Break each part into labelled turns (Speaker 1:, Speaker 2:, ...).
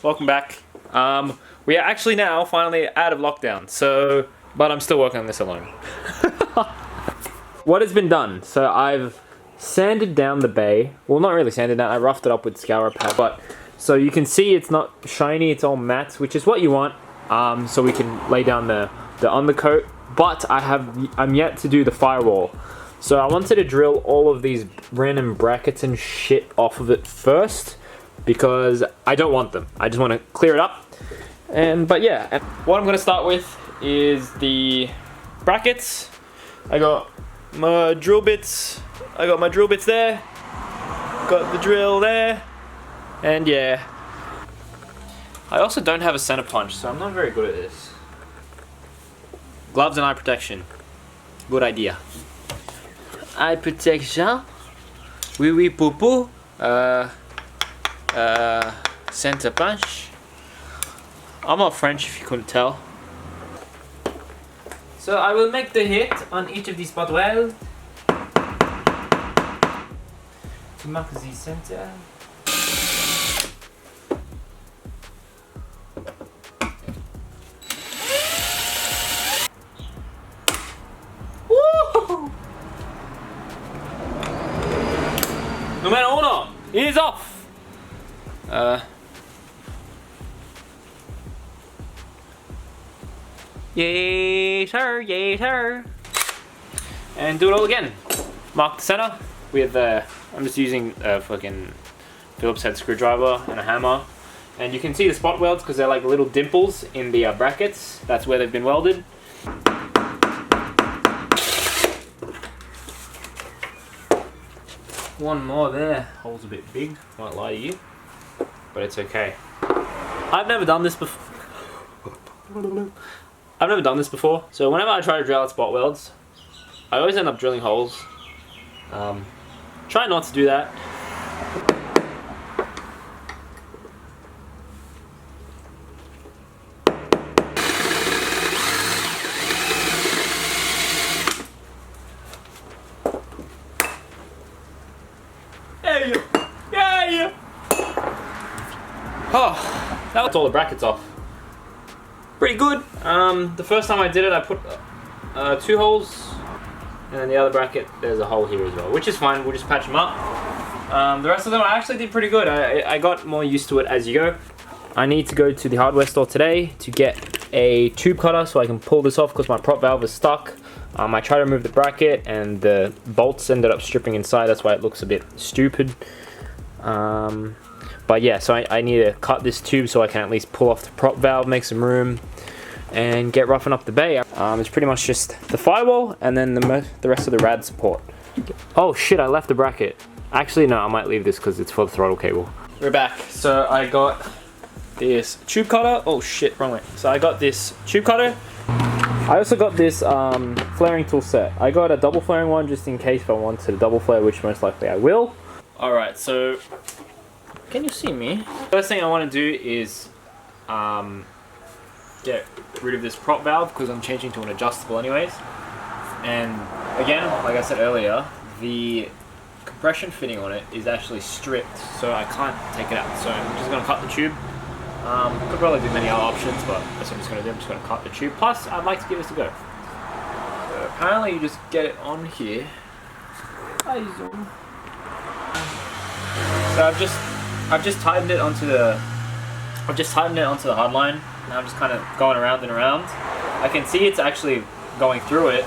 Speaker 1: welcome back. We are actually now finally out of lockdown, so, but I'm still working on this alone. What has been done? So I've sanded down the bay. Well, not really sanded down, I roughed it up with scourer pad, but so you can see it's not shiny, it's all matte, which is what you want. So we can lay down the undercoat, but I'm yet to do the firewall. So I wanted to drill all of these random brackets and shit off of it first, because I don't want them. I just want to clear it up. But yeah, and what I'm going to start with is the brackets. I got my drill bits. I got my drill bits there. Got the drill there. And yeah. I also don't have a center punch, so I'm not very good at this. Gloves and eye protection. Good idea. Eye protection. Wee wee poo poo. Center punch. I'm not French if you couldn't tell. So I will make the hit on each of these spot welds to mark the center. Woo! Numero uno is off. Yay, sir, yay, sir. And do it all again. Mark the center with, I'm just using a fucking Phillips head screwdriver and a hammer. And you can see the spot welds because they're like little dimples in the brackets. That's where they've been welded. One more there. Hole's a bit big, might lie to you. But it's okay. I've never done this before. So whenever I try to drill out spot welds, I always end up drilling holes. Try not to do that. Yeah. Oh, that's all the brackets off. Pretty good. The first time I did it, I put 2 holes, and then the other bracket, there's a hole here as well, which is fine. We'll just patch them up. The rest of them I actually did pretty good. I got more used to it as you go. I need to go to the hardware store today to get a tube cutter so I can pull this off because my prop valve is stuck. I tried to remove the bracket and the bolts ended up stripping inside. That's why it looks a bit stupid. But yeah, so I need to cut this tube so I can at least pull off the prop valve, make some room, and get roughing up the bay. It's pretty much just the firewall and then the rest of the rad support. Oh shit, I left the bracket. Actually, no, I might leave this because it's for the throttle cable. We're back. So I got this tube cutter. Oh shit, wrong way. So I got this tube cutter. I also got this flaring tool set. I got a double flaring one just in case if I wanted a double flare, which most likely I will. Alright, so can you see me? First thing I want to do is get rid of this prop valve because I'm changing to an adjustable anyways. And again, like I said earlier, the compression fitting on it is actually stripped, so I can't take it out. So I'm just going to cut the tube. Could probably do many other options, but that's what I'm just going to do. I'm just going to cut the tube. Plus, I'd like to give this a go. So apparently you just get it on here. Hi, zoom. So I've just tightened it onto the hard line. Now I'm just kind of going around and around. I can see it's actually going through it,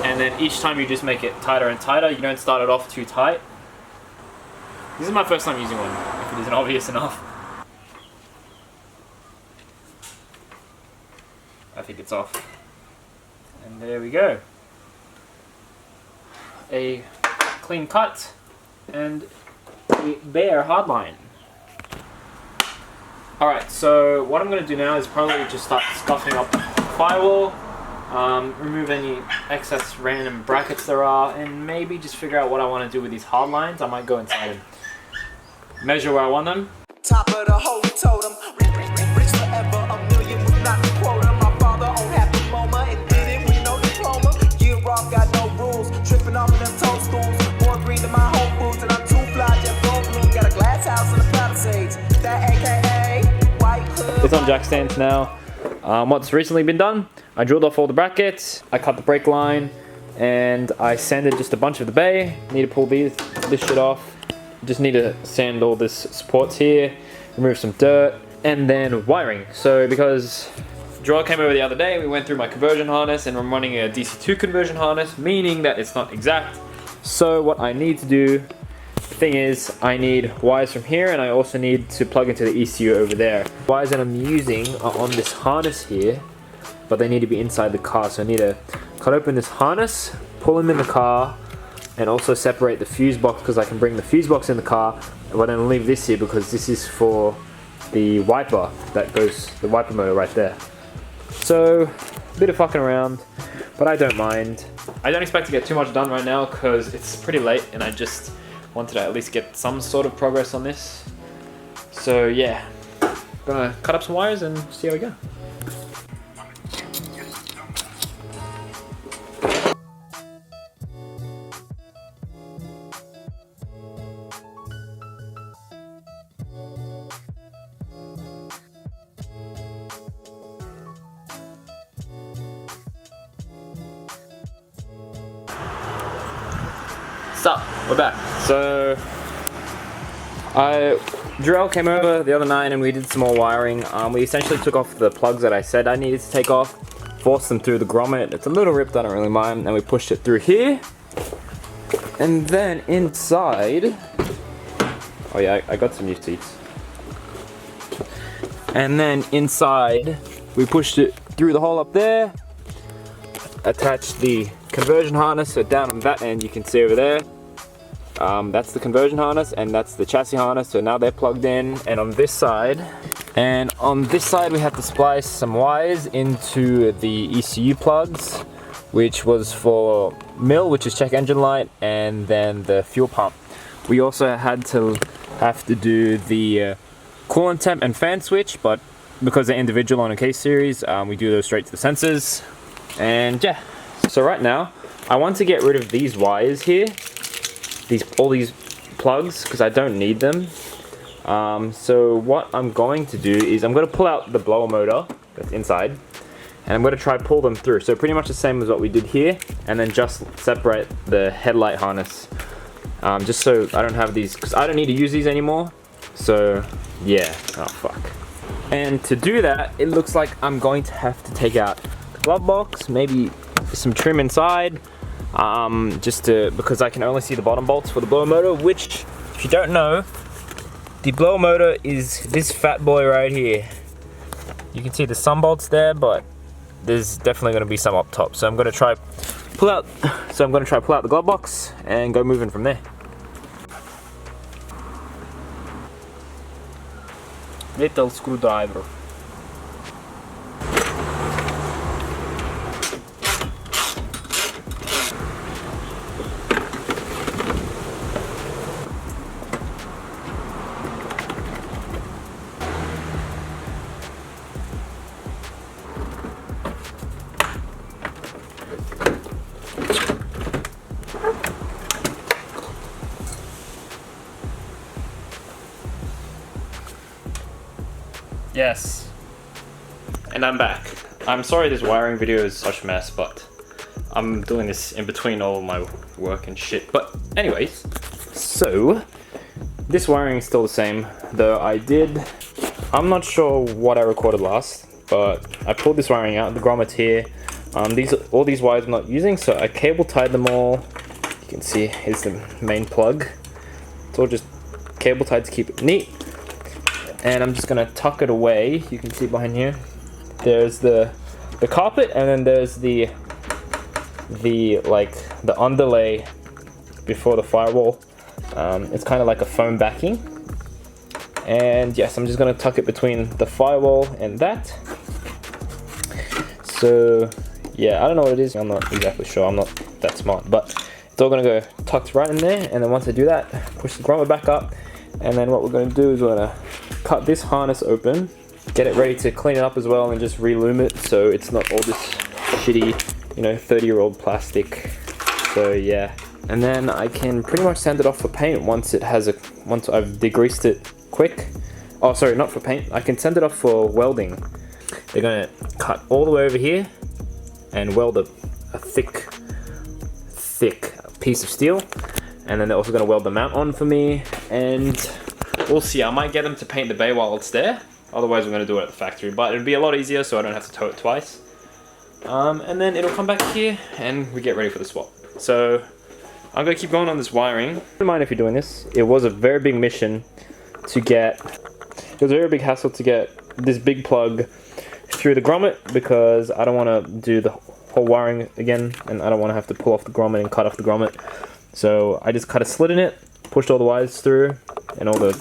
Speaker 1: and then each time you just make it tighter and tighter. You don't start it off too tight. This is my first time using one, if it isn't obvious enough. I think it's off. And there we go. A clean cut and a bare hardline. Alright, so what I'm going to do now is probably just start scuffing up the firewall, remove any excess random brackets there are, and maybe just figure out what I want to do with these hard lines. I might go inside and measure where I want them.
Speaker 2: Top of the whole totem, rich forever, a million was not the quota. My father owned Happy MoMA and did it with no diploma. Year rock got no rules, tripping off of them toadstools. More green than my Whole Foods, and I'm too fly, just gold bloom. Got a glass house in the Palisades, that AKA
Speaker 1: It's on jack stands now. What's recently been done, I drilled off all the brackets, I cut the brake line, and I sanded just a bunch of the bay. Need to pull this shit off. Just need to sand all this supports here, remove some dirt, and then wiring. So because Joel came over the other day, we went through my conversion harness, and I'm running a DC2 conversion harness, meaning that it's not exact. So what I need to do, the thing is, I need wires from here, and I also need to plug into the ECU over there. Wires that I'm using are on this harness here, but they need to be inside the car. So I need to cut open this harness, pull them in the car, and also separate the fuse box, because I can bring the fuse box in the car, but then leave this here because this is for the wiper that goes, the wiper motor right there. So, a bit of fucking around, but I don't mind. I don't expect to get too much done right now because it's pretty late and I just wanted to at least get some sort of progress on this. So yeah, gonna cut up some wires and see how we go. Sup, we're back. So, Jarrell came over the other night and we did some more wiring. We essentially took off the plugs that I said I needed to take off, forced them through the grommet. It's a little ripped, I don't really mind, and we pushed it through here. And then inside, oh yeah, I got some new seats. And then inside, we pushed it through the hole up there, attached the conversion harness, so down on that end you can see over there. That's the conversion harness and that's the chassis harness, so now they're plugged in. And on this side we had to splice some wires into the ECU plugs, which was for MIL, which is check engine light, and then the fuel pump. We also have to do the coolant temp and fan switch, but because they're individual on a case series, we do those straight to the sensors. And yeah, so right now I want to get rid of these wires here, all these plugs, because I don't need them. So what I'm going to do is I'm going to pull out the blower motor that's inside, and I'm going to try pull them through. So pretty much the same as what we did here, and then just separate the headlight harness, just so I don't have these, because I don't need to use these anymore. So yeah, oh fuck. And to do that, it looks like I'm going to have to take out the glove box, maybe some trim inside, because I can only see the bottom bolts for the blower motor, which, if you don't know, the blower motor is this fat boy right here. You can see the some bolts there, but there's definitely going to be some up top. So I'm going to try pull out the glove box and go moving from there. Little screwdriver. Yes, and I'm back. I'm sorry this wiring video is such a mess, but I'm doing this in between all my work and shit. But anyways, so this wiring is still the same, though I'm not sure what I recorded last, but I pulled this wiring out, the grommet's here. All these wires I'm not using, so I cable tied them all. You can see here's the main plug. It's all just cable tied to keep it neat. And I'm just gonna tuck it away. You can see behind here, there's the carpet, and then there's the underlay before the firewall. It's kind of like a foam backing. And yes, I'm just gonna tuck it between the firewall and that. So yeah, I don't know what it is. I'm not exactly sure. I'm not that smart, but it's all gonna go tucked right in there. And then once I do that, push the grommet back up. And then what we're going to do is we're going to cut this harness open, get it ready to clean it up as well, and just relume it so it's not all this shitty, 30-year-old plastic. So yeah, and then I can pretty much send it off for paint once I've degreased it quick. Oh, sorry, not for paint. I can send it off for welding. They're gonna cut all the way over here and weld a thick piece of steel. And then they're also gonna weld the mount on for me. And we'll see, I might get them to paint the bay while it's there. Otherwise, we're gonna do it at the factory. But it'll be a lot easier so I don't have to tow it twice. And then it'll come back here and we get ready for the swap. So I'm gonna keep going on this wiring. Don't mind if you're doing this. It was a very big mission to get, it was a very big hassle to get this big plug through the grommet because I don't wanna do the whole wiring again and I don't wanna have to pull off the grommet and cut off the grommet. So I just cut a slit in it, pushed all the wires through and all the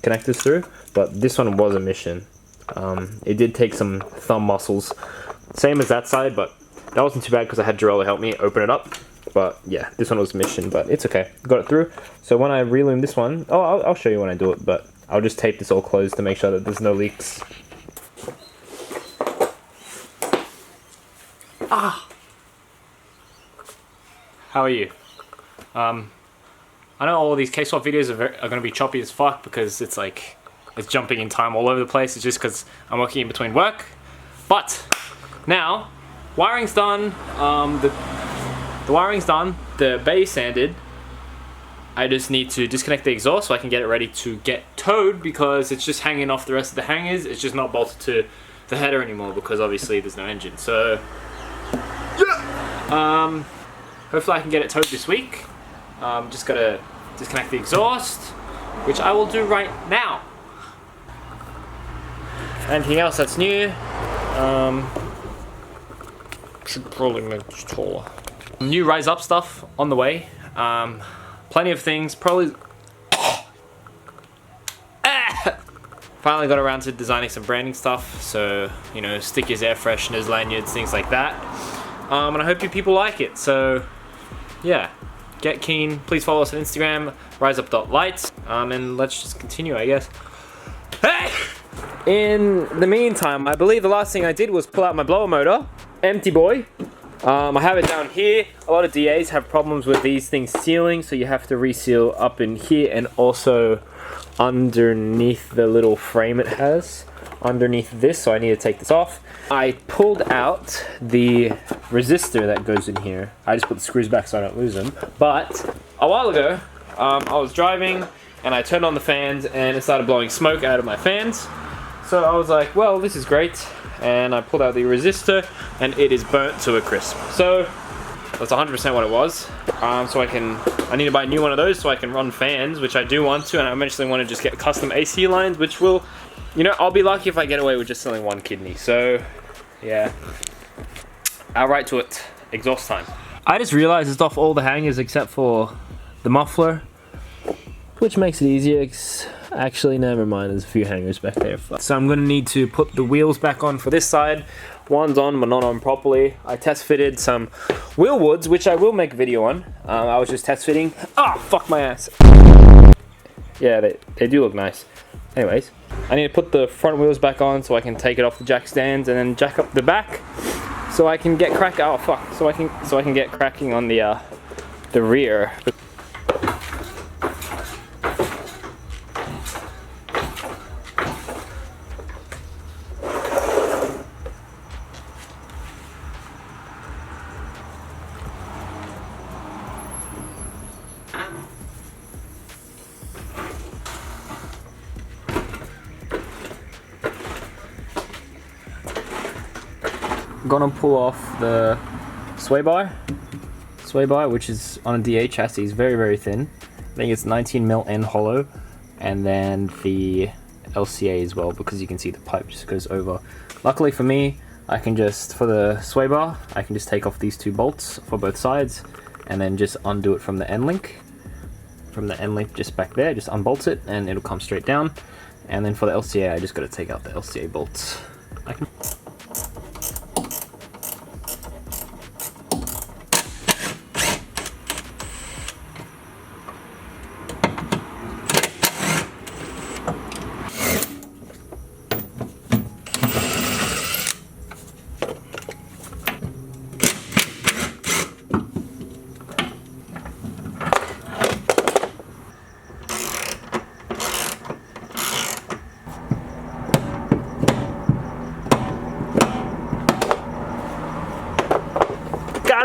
Speaker 1: connectors through, but this one was a mission. It did take some thumb muscles, same as that side, but that wasn't too bad because I had Jarrell to help me open it up. But yeah, this one was a mission, but it's okay. Got it through. So when I reloom this one, I'll show you when I do it, but I'll just tape this all closed to make sure that there's no leaks. Ah! How are you? I know all of these K-swap videos are going to be choppy as fuck because it's like, it's jumping in time all over the place. It's just because I'm working in between work. But now, wiring's done, the wiring's done, the bay sanded. I just need to disconnect the exhaust so I can get it ready to get towed because it's just hanging off the rest of the hangers. It's just not bolted to the header anymore because obviously there's no engine. So, yeah. Hopefully I can get it towed this week. Just gotta disconnect the exhaust, which I will do right now. Anything else that's new? Should probably make this taller. New Rise Up stuff on the way. Plenty of things. Probably. Finally got around to designing some branding stuff. So, you know, stickers, air fresheners, lanyards, things like that. And I hope you people like it. So, yeah. Get keen. Please follow us on Instagram, riseup.lights. And let's just continue, I guess. Hey! In the meantime, I believe the last thing I did was pull out my blower motor. Empty boy. I have it down here. A lot of DAs have problems with these things sealing, so you have to reseal up in here and also underneath the little frame it has. Underneath this, so I need to take this off. I pulled out the resistor that goes in here. I just put the screws back so I don't lose them. But a while ago, I was driving and I turned on the fans and it started blowing smoke out of my fans. So I was like, well, this is great. And I pulled out the resistor and it is burnt to a crisp. So that's 100% what it was. So I need to buy a new one of those so I can run fans, which I do want to, and I eventually want to just get custom AC lines, which will, you know, I'll be lucky if I get away with just selling one kidney. So yeah, I'll right to it. Exhaust time. I just realized it's off all the hangers except for the muffler, which makes it easier. Actually, never mind, there's a few hangers back there. So I'm gonna need to put the wheels back on for this side. One's on, but not on properly. I test fitted some wheel woods, which I will make a video on. I was just test fitting. Ah, fuck my ass. Yeah, they do look nice. Anyways, I need to put the front wheels back on so I can take it off the jack stands and then jack up the back so I can get cracking. Oh fuck! So I can get cracking on the rear. Gonna pull off the sway bar, which is on a DA chassis. Is very, very thin. I think it's 19mm end hollow, and then the LCA as well, because you can see the pipe just goes over. Luckily for me, I can just, for the sway bar, I can just take off these two bolts for both sides, and then just undo it from the end link. From the end link just back there, just unbolt it, and it'll come straight down. And then for the LCA, I just gotta take out the LCA bolts.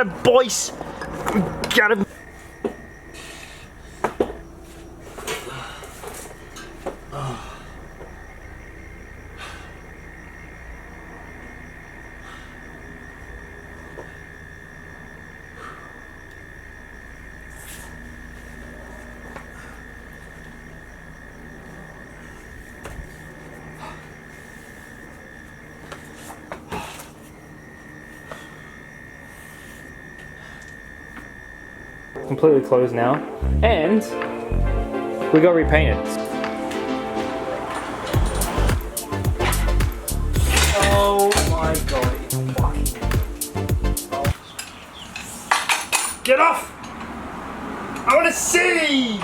Speaker 1: got it, boys. We got it. Completely closed now, and we got repainted. Oh my god, it's fucking... Get off! I want to see!